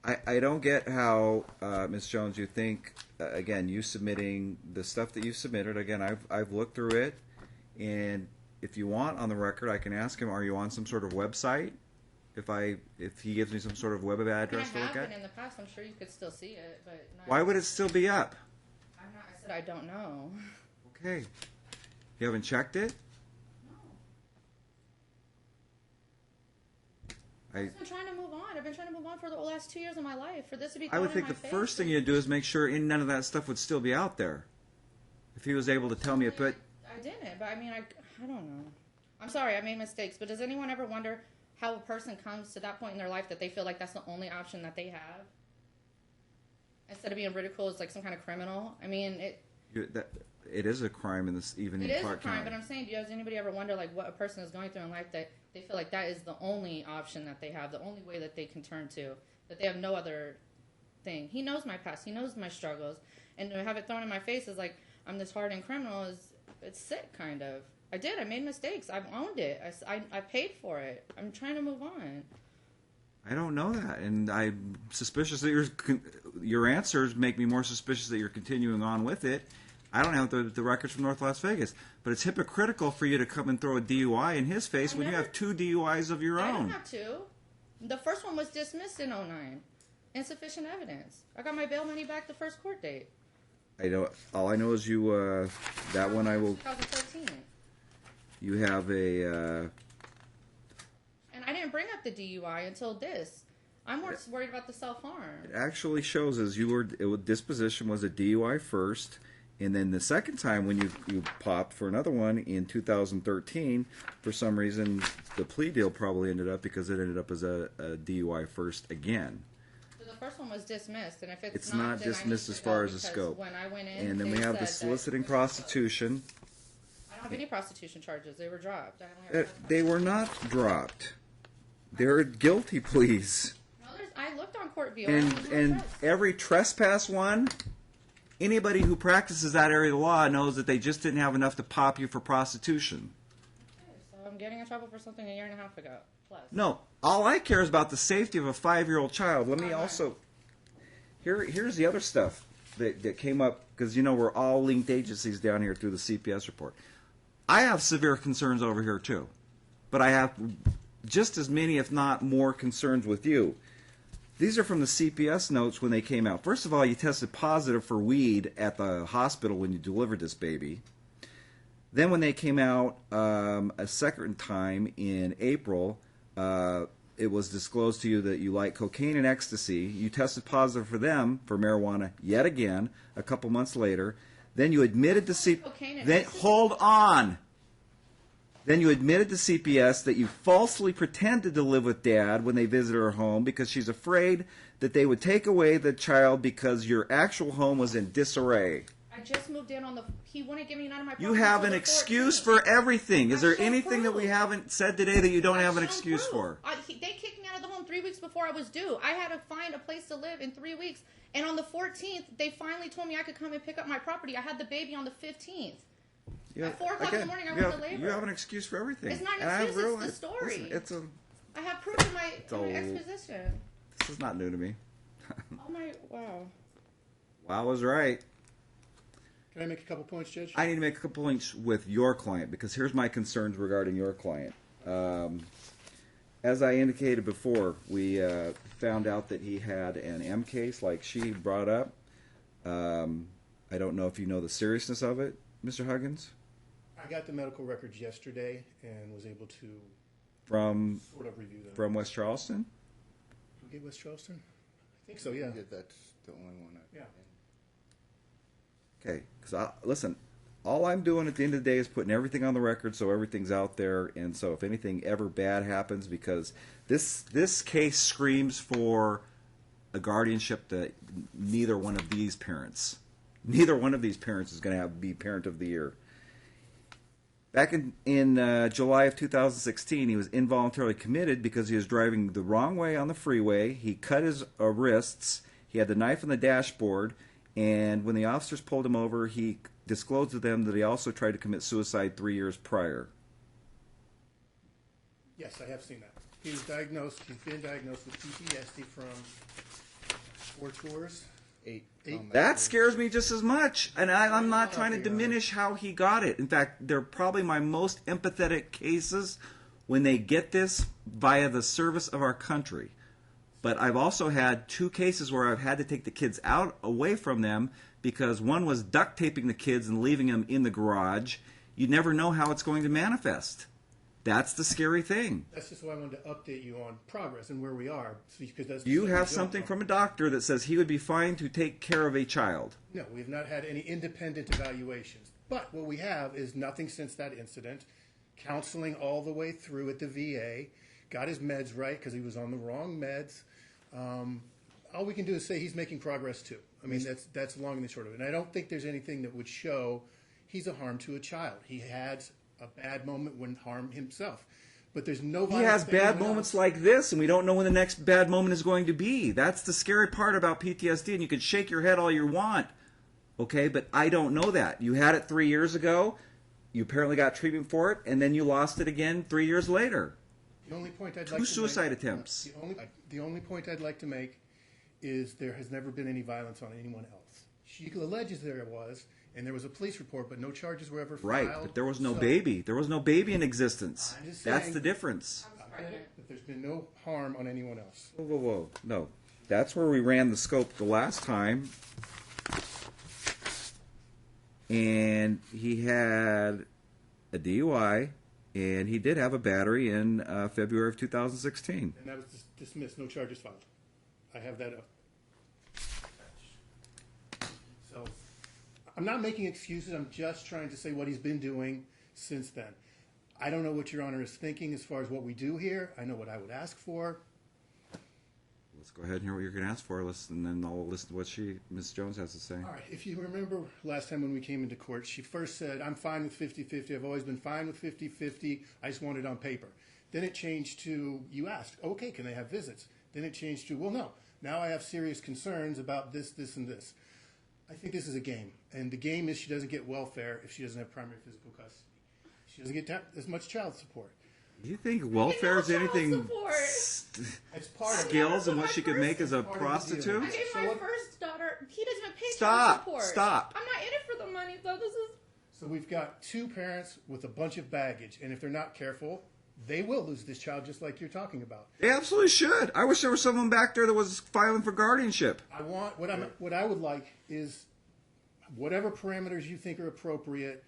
I don't get how, Ms. Jones, you think, again, you submitting the stuff that you submitted, again, I've looked through it, and if you want on the record, I can ask him, are you on some sort of website? If he gives me some sort of web address to look at? I have been in the past, I'm sure you could still see it, but... Why would it still be up? I said I don't know. Okay. You haven't checked it? I've been trying to move on. I've been trying to move on for the last 2 years of my life. For this to be I would think the first thing you'd do is make sure none of that stuff would still be out there. If he was able to tell me it, but... I didn't, but I mean, I don't know. I'm sorry, I made mistakes, but does anyone ever wonder how a person comes to that point in their life that they feel like that's the only option that they have? Instead of being ridiculed as like some kind of criminal? I mean, it is a crime in this, even in Clark County. It is a crime, but I'm saying, does anybody ever wonder like what a person is going through in life that they feel like that is the only option that they have, the only way that they can turn to, that they have no other thing? He knows my past. He knows my struggles. And to have it thrown in my face is like I'm this hardened criminal it's sick, kind of. I made mistakes. I've owned it. I paid for it. I'm trying to move on. I don't know that, and I'm suspicious that your answers make me more suspicious that you're continuing on with it. I don't have the records from North Las Vegas, but it's hypocritical for you to come and throw a DUI in his face when you have 2 DUIs of your own. I don't have 2. The first one was dismissed in 2009. Insufficient evidence. I got my bail money back the first court date. I know. All I know is you. That one I will. 2013. You have a. And I didn't bring up the DUI until this. I'm more worried about the self-harm. It actually shows as disposition was a DUI first, and then the second time when you popped for another one in 2013, for some reason the plea deal probably ended up because it ended up as a DUI first again. So the first one was dismissed, and if it's not dismissed as far as the scope. When I went in, and then we have the soliciting prostitution. I don't have any prostitution charges. They were dropped. They were not dropped. They're guilty pleas. I looked on court view. And every trespass one, anybody who practices that area of the law knows that they just didn't have enough to pop you for prostitution. Okay, so I'm getting in trouble for something a year and a half ago. Plus. No, all I care is about the safety of a 5-year-old child. Let me also... Here's the other stuff that came up, because, we're all linked agencies down here through the CPS report. I have severe concerns over here, too. But I have just as many, if not more, concerns with you. These are from the CPS notes when they came out. First of all, you tested positive for weed at the hospital when you delivered this baby. Then when they came out a second time in April, it was disclosed to you that you like cocaine and ecstasy. You tested positive for them for marijuana yet again a couple months later. Then you admitted to hold on. Then you admitted to CPS that you falsely pretended to live with Dad when they visited her home because she's afraid that they would take away the child because your actual home was in disarray. I just moved in on he wouldn't give me none of my property. You have an excuse for everything. Is there anything that we haven't said today that you don't have an excuse for? They kicked me out of the home 3 weeks before I was due. I had to find a place to live in 3 weeks. And on the 14th, they finally told me I could come and pick up my property. I had the baby on the 15th. At 4 o'clock in the morning, I went to labor. You have an excuse for everything. It's not an excuse, it's the story. Listen, I have proof in my exposition. This is not new to me. Oh my, wow. Wow was right. Can I make a couple points, Judge? I need to make a couple points with your client, because here's my concerns regarding your client. As I indicated before, we found out that he had an M case like she brought up. I don't know if you know the seriousness of it, Mr. Huggins? I got the medical records yesterday and was able to sort of review them. From West Charleston? Did we get West Charleston? I think so, yeah. That's the only one. Yeah. Okay, because listen, all I'm doing at the end of the day is putting everything on the record so everything's out there, and so if anything ever bad happens, because this case screams for a guardianship that neither one of these parents is going to be parent of the year. Back in July of 2016, he was involuntarily committed because he was driving the wrong way on the freeway. He cut his wrists. He had the knife on the dashboard. And when the officers pulled him over, he disclosed to them that he also tried to commit suicide 3 years prior. Yes, I have seen that. He's been diagnosed with PTSD from 4 tours. 8. That scares me just as much. And I'm not trying to diminish how he got it. In fact, they're probably my most empathetic cases when they get this via the service of our country. But I've also had 2 cases where I've had to take the kids away from them because one was duct taping the kids and leaving them in the garage. You never know how it's going to manifest. That's the scary thing. That's just why I wanted to update you on progress and where we are. Because that's You have something from a doctor that says he would be fine to take care of a child. No, we have not had any independent evaluations. But what we have is nothing since that incident. Counseling all the way through at the VA. Got his meds right because he was on the wrong meds. All we can do is say he's making progress too. I mean, that's long and the short of it. And I don't think there's anything that would show he's a harm to a child. He had a bad moment when harm himself. But there's no He has bad moments like this, and we don't know when the next bad moment is going to be. That's the scary part about PTSD, and you can shake your head all you want, okay? But I don't know that. You had it 3 years ago. You apparently got treatment for it, and then you lost it again 3 years later. The only point I'd like to 2 make, suicide attempts. The only point I'd like to make is there has never been any violence on anyone else. She alleges there was, and there was a police report, but no charges were ever filed. Right, but there was no baby. There was no baby in existence. I'm just That's saying- the difference. I get it, but there's been no harm on anyone else. Whoa, whoa, whoa. No. That's where we ran the scope the last time. And he had a DUI, and he did have a battery in February of 2016. And that was dismissed, no charges filed. I have that up. So, I'm not making excuses, I'm just trying to say what he's been doing since then. I don't know what Your Honor is thinking as far as what we do here. I know what I would ask for. Let's go ahead and hear what you're going to ask for, and then I'll listen to what Ms. Jones has to say. All right, if you remember last time when we came into court, she first said, I'm fine with 50-50. I've always been fine with 50-50. I just want it on paper. Then it changed to, you asked, okay, can they have visits? Then it changed to, well, no. Now I have serious concerns about this, this, and this. I think this is a game. And the game is she doesn't get welfare if she doesn't have primary physical custody. She doesn't get as much child support. Do you think welfare is anything It's part of skills and what she could make as a prostitute? I gave my first daughter. He doesn't even pay child Stop! support. Stop! I'm not in it for the money, though. This is. So we've got 2 parents with a bunch of baggage, and if they're not careful, they will lose this child just like you're talking about. They absolutely should. I wish there was someone back there that was filing for guardianship. I want what I would like is whatever parameters you think are appropriate.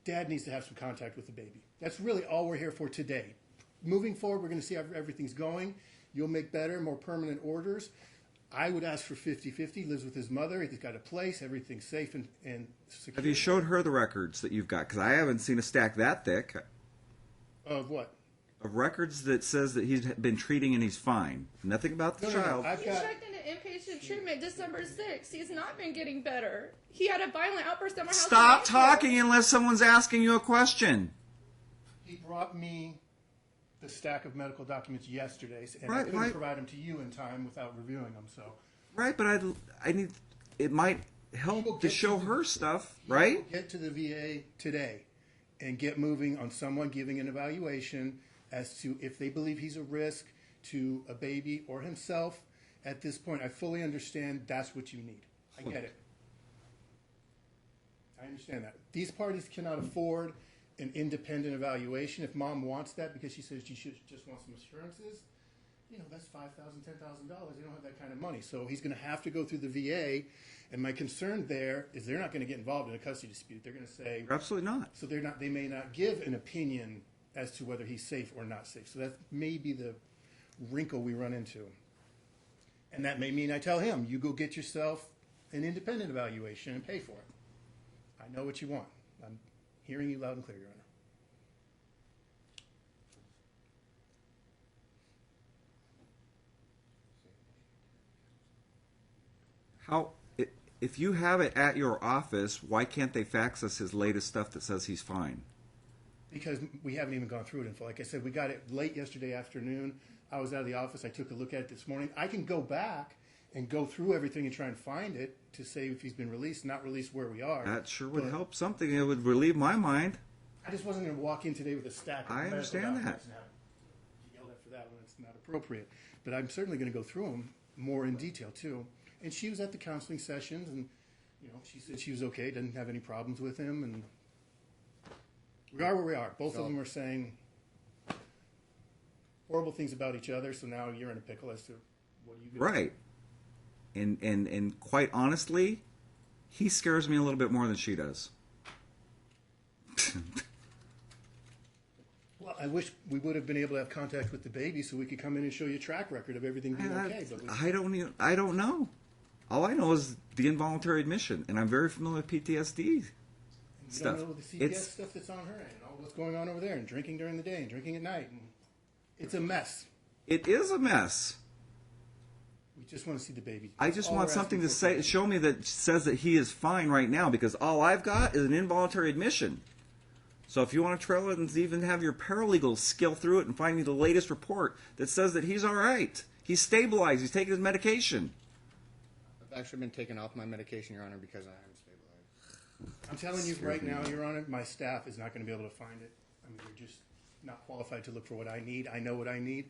Dad needs to have some contact with the baby. That's really all we're here for today. Moving forward, we're going to see how everything's going. You'll make better, more permanent orders. I would ask for 50-50. Lives with his mother. He's got a place. Everything's safe and secure. Have you showed her the records that you've got? Because I haven't seen a stack that thick Of what? of records that says that he's been treating and he's fine. Nothing about the child. I've He got. checked into inpatient treatment December 6th. He's not been getting better. He had a violent outburst at my house. Stop in April. talking unless someone's asking you a question. He brought me the stack of medical documents yesterday, and I Right, couldn't right. provide them to you in time without reviewing them. So Right, but I need. It might He will help to get show to the- her stuff, he right? will get to the VA today and get moving on someone giving an evaluation as to if they believe he's a risk to a baby or himself. At this point, I fully understand that's what you need. I get it. I understand that. These parties cannot afford an independent evaluation. If mom wants that because she says she just wants some assurances, that's $5,000, $10,000. They don't have that kind of money. So he's going to have to go through the VA. And my concern there is they're not going to get involved in a custody dispute. They're going to say, Absolutely not. so they may not give an opinion as to whether he's safe or not safe. So that may be the wrinkle we run into. And that may mean I tell him, you go get yourself an independent evaluation and pay for it. I know what you want. I'm hearing you loud and clear, Your Honor. If you have it at your office, why can't they fax us his latest stuff that says he's fine? Because we haven't even gone through it in full. Like I said, we got it late yesterday afternoon. I was out of the office. I took a look at it this morning. I can go back and go through everything and try and find it to say if he's been released, not released, where we are. That sure would But help something. It would relieve my mind. I just wasn't going to walk in today with a stack of I medical understand documents that. and have yelled at for that when it's not appropriate. But I'm certainly going to go through them more in detail, too. And she was at the counseling sessions, and she said she was okay, didn't have any problems with him, and we are where we are. Both of them are saying horrible things about each other, so now you're in a pickle as to what are you going to do? Right. And quite honestly, he scares me a little bit more than she does. Well, I wish we would have been able to have contact with the baby so we could come in and show you a track record of everything being okay. But I don't know. All I know is the involuntary admission, and I'm very familiar with PTSD stuff. You don't know the CPS stuff that's on her end, and all what's going on over there, and drinking during the day and drinking at night. And it's a mess. It is a mess. We just want to see the baby. I just want something to say, show me that says that he is fine right now, because all I've got is an involuntary admission. So if you want to trail it and even have your paralegal skill through it and find me the latest report that says that he's all right. He's stabilized. He's taking his medication. I've actually been taken off my medication, Your Honor, because I am stabilized. I'm telling you right now, Your Honor, my staff is not going to be able to find it. I mean, they're just not qualified to look for what I need. I know what I need.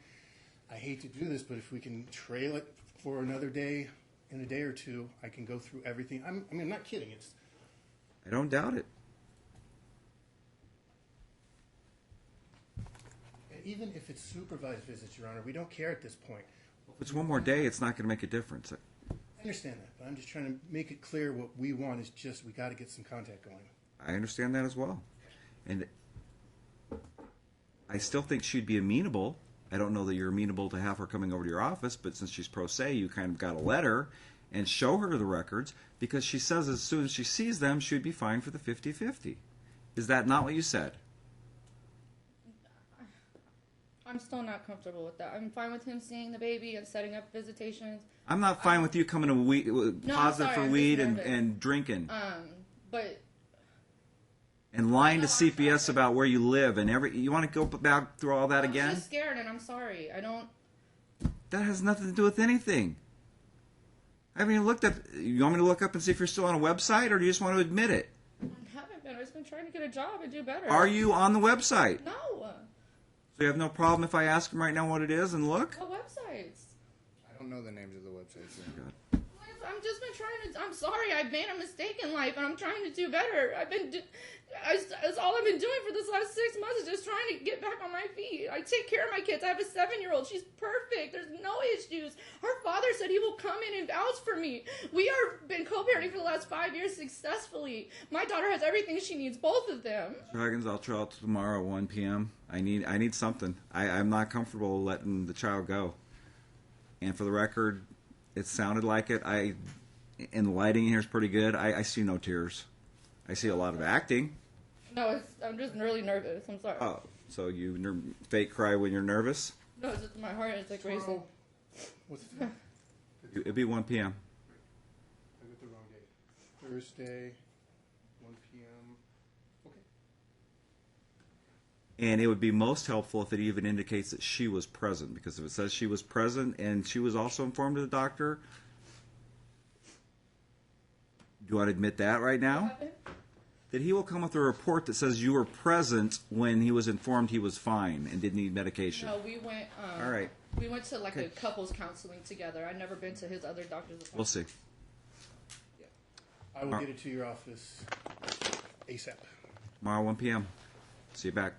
I hate to do this, but if we can trail it for another day, in a day or two, I can go through everything. I'm not kidding. I don't doubt it. Even if it's supervised visits, Your Honor, we don't care at this point. If it's one more day, it's not going to make a difference. I understand that, but I'm just trying to make it clear what we want is just we got to get some contact going. I understand that as well. And I still think she'd be amenable. I don't know that you're amenable to have her coming over to your office, but since she's pro se, you kind of got to let her and show her the records, because she says as soon as she sees them, she'd be fine for the 50-50. Is that not what you said? I'm still not comfortable with that. I'm fine with him seeing the baby and setting up visitations. I'm not fine with you coming to positive for weed and drinking. But and lying to CPS about where you live and you want to go back through all that again? I'm just scared, and I'm sorry. I don't. That has nothing to do with anything. I haven't even looked up. You want me to look up and see if you're still on a website, or do you just want to admit it? I haven't been. I've just been trying to get a job and do better. Are you on the website? No. So you have no problem if I ask him right now what it is and look? What websites? I don't know the names of the websites. God. I've just been trying to. I'm sorry. I've made a mistake in life, and I'm trying to do better. That's all I've been doing for this last 6 months is just trying to get back on my feet. I take care of my kids. I have a 7-year-old. She's perfect. There's no issues. Her father said he will come in and vouch for me. We are been co-parenting for the last 5 years successfully. My daughter has everything she needs. Both of them. Dragons, I'll try out tomorrow at 1 p.m. I need something. I'm not comfortable letting the child go. And for the record, it sounded like it. And the lighting here is pretty good. I see no tears. I see a lot of acting. No, I'm just really nervous. I'm sorry. Oh, so you fake cry when you're nervous? No, it's just my heart is like racing. What's the time? It'd be 1 p.m. I got the wrong date. Thursday, 1 p.m. Okay. And it would be most helpful if it even indicates that she was present, because if it says she was present and she was also informed of the doctor, do you want to admit that right now? That he will come with a report that says you were present when he was informed he was fine and didn't need medication. No, we went. All right. We went to like a couples counseling together. I'd never been to his other doctor's appointment. We'll see. I will get it to your office ASAP. Tomorrow, 1 p.m. See you back.